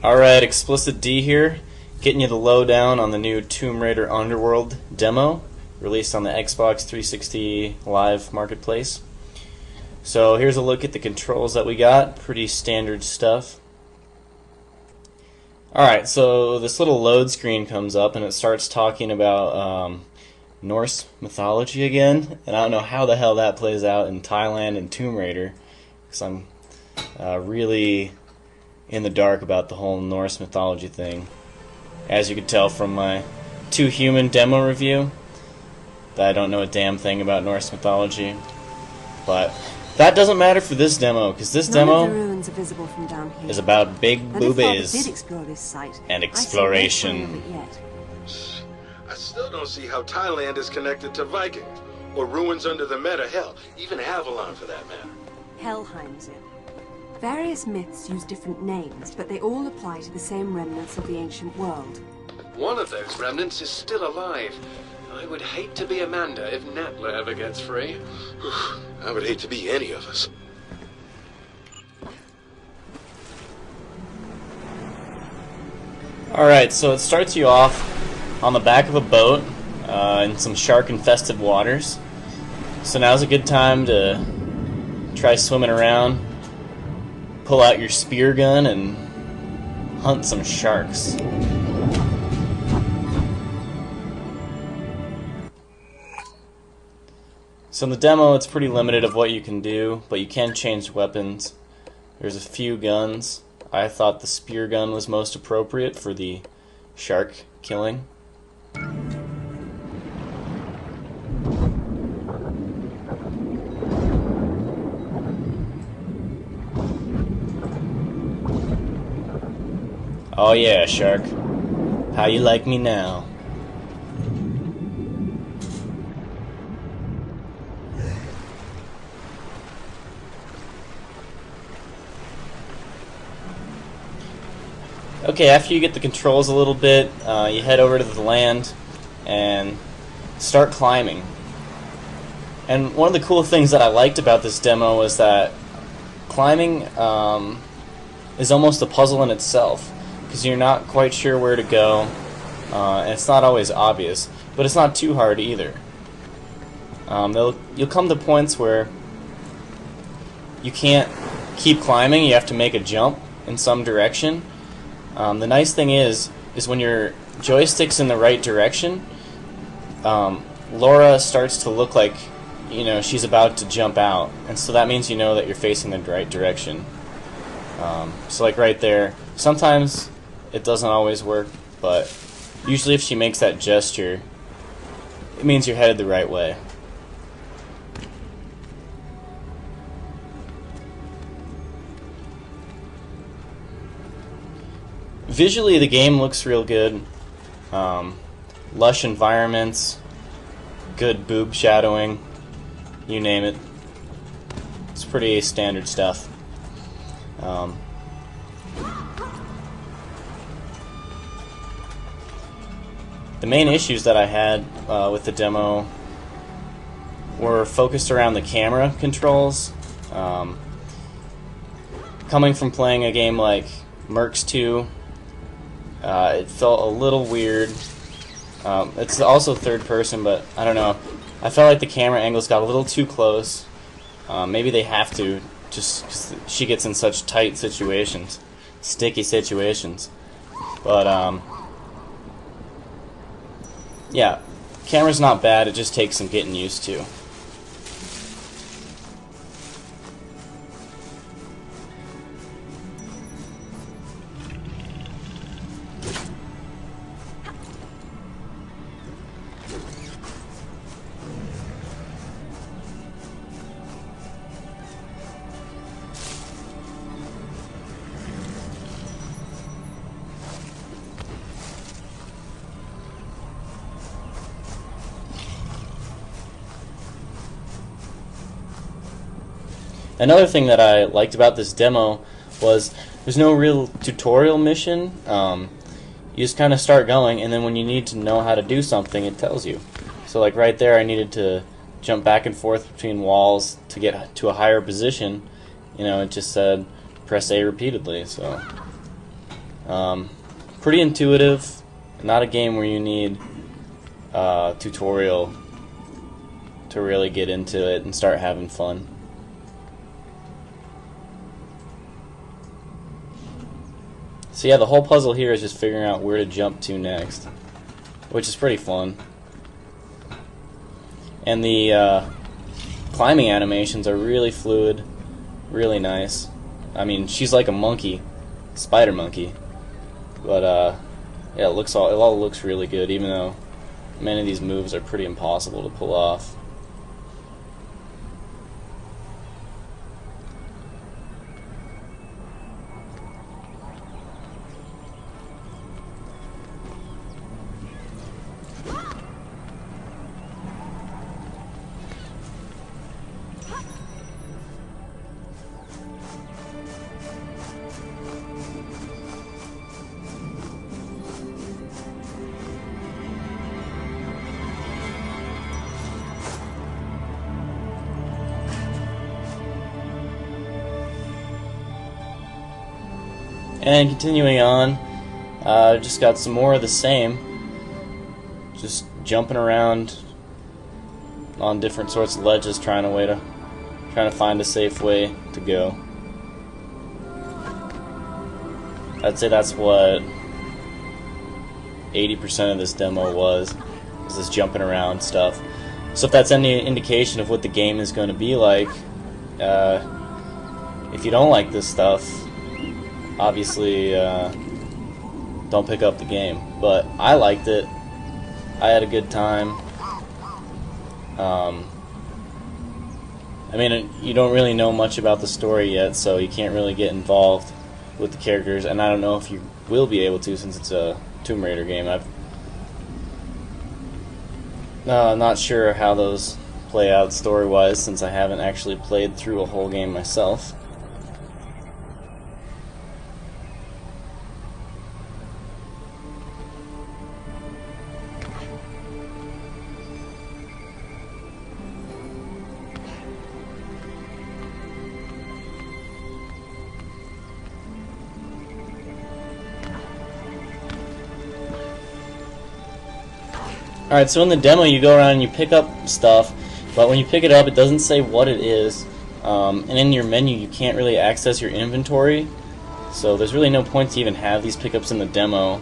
Alright, Explicit D here, getting you the lowdown on the new Tomb Raider Underworld demo, released on the Xbox 360 Live Marketplace. So here's a look at the controls that we got, pretty standard stuff. Alright, so this little load screen comes up and it starts talking about Norse mythology again, and I don't know how the hell that plays out in Thailand and Tomb Raider, because I'm really in the dark about the whole Norse mythology thing. As you could tell from my 2 Human demo review, that I don't know a damn thing about Norse mythology. But that doesn't matter for this demo, because this demo is about big boobies and exploration. I still don't see how Thailand is connected to Vikings, or ruins under the Meta. Hell, even Avalon for that matter. Helheim's it. Various myths use different names, but they all apply to the same remnants of the ancient world. One of those remnants is still alive. I would hate to be Amanda if Natla ever gets free. I would hate to be any of us. Alright, so it starts you off on the back of a boat in some shark-infested waters. So now's a good time to try swimming around, pull out your spear gun, and hunt some sharks. So in the demo it's pretty limited of what you can do, but you can change weapons. There's a few guns. I thought the spear gun was most appropriate for the shark killing. Oh yeah, shark. How you like me now? Okay, after you get the controls a little bit, you head over to the land and start climbing. And one of the cool things that I liked about this demo was that climbing is almost a puzzle in itself, because you're not quite sure where to go, and it's not always obvious, but it's not too hard either. You'll come to points where you can't keep climbing, you have to make a jump in some direction. The nice thing is when your joystick's in the right direction, Laura starts to look like, she's about to jump out, and so that means you know that you're facing the right direction. So like right there, sometimes it doesn't always work, but usually if she makes that gesture, it means you're headed the right way. Visually, the game looks real good. Lush environments, good boob shadowing, you name it. It's pretty standard stuff. The main issues that I had with the demo were focused around the camera controls. Coming from playing a game like Mercs 2, it felt a little weird. It's also third person, but I don't know. I felt like the camera angles got a little too close. Maybe they have to, just because she gets in such tight situations, sticky situations. But yeah, camera's not bad. It just takes some getting used to. Another thing that I liked about this demo was there's no real tutorial mission. You just kind of start going, and then when you need to know how to do something, it tells you. So like right there, I needed to jump back and forth between walls to get to a higher position. It just said press A repeatedly. So Pretty intuitive. Not a game where you need a tutorial to really get into it and start having fun. So yeah, the whole puzzle here is just figuring out where to jump to next, which is pretty fun. And the climbing animations are really fluid, really nice. I mean, she's like a monkey, spider monkey, but yeah, it all looks really good, even though many of these moves are pretty impossible to pull off. And continuing on, just got some more of the same. Just jumping around on different sorts of ledges, trying to find a safe way to go. I'd say that's what 80% of this demo was this jumping around stuff. So if that's any indication of what the game is going to be like, if you don't like this stuff, obviously don't pick up the game. But I liked it. I had a good time. I mean, you don't really know much about the story yet, so you can't really get involved with the characters, and I don't know if you will be able to, since it's a Tomb Raider game. I'm not sure how those play out story-wise, since I haven't actually played through a whole game myself. Alright, so in the demo you go around and you pick up stuff, but when you pick it up it doesn't say what it is, and in your menu you can't really access your inventory, so there's really no point to even have these pickups in the demo.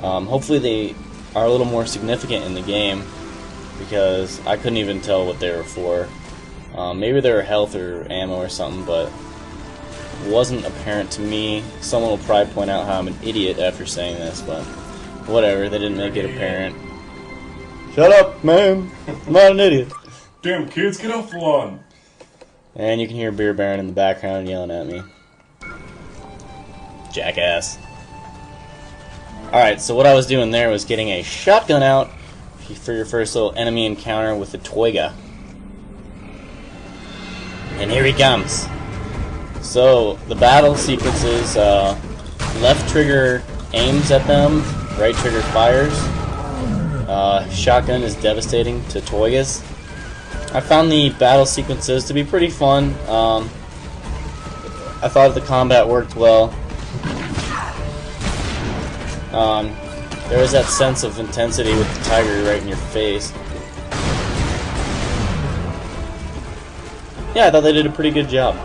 Hopefully they are a little more significant in the game, because I couldn't even tell what they were for. Maybe they were health or ammo or something, but it wasn't apparent to me. Someone will probably point out how I'm an idiot after saying this, but whatever, they didn't make it apparent. Shut up, man. I'm not an idiot. Damn kids, get off the lawn. And you can hear Beer Baron in the background yelling at me. Jackass. Alright, so what I was doing there was getting a shotgun out for your first little enemy encounter with the Toiga. And here he comes. So, the battle sequences, left trigger aims at them, right trigger fires. Shotgun is devastating to Toigas. I found the battle sequences to be pretty fun. I thought the combat worked well. There was that sense of intensity with the tiger right in your face. Yeah, I thought they did a pretty good job.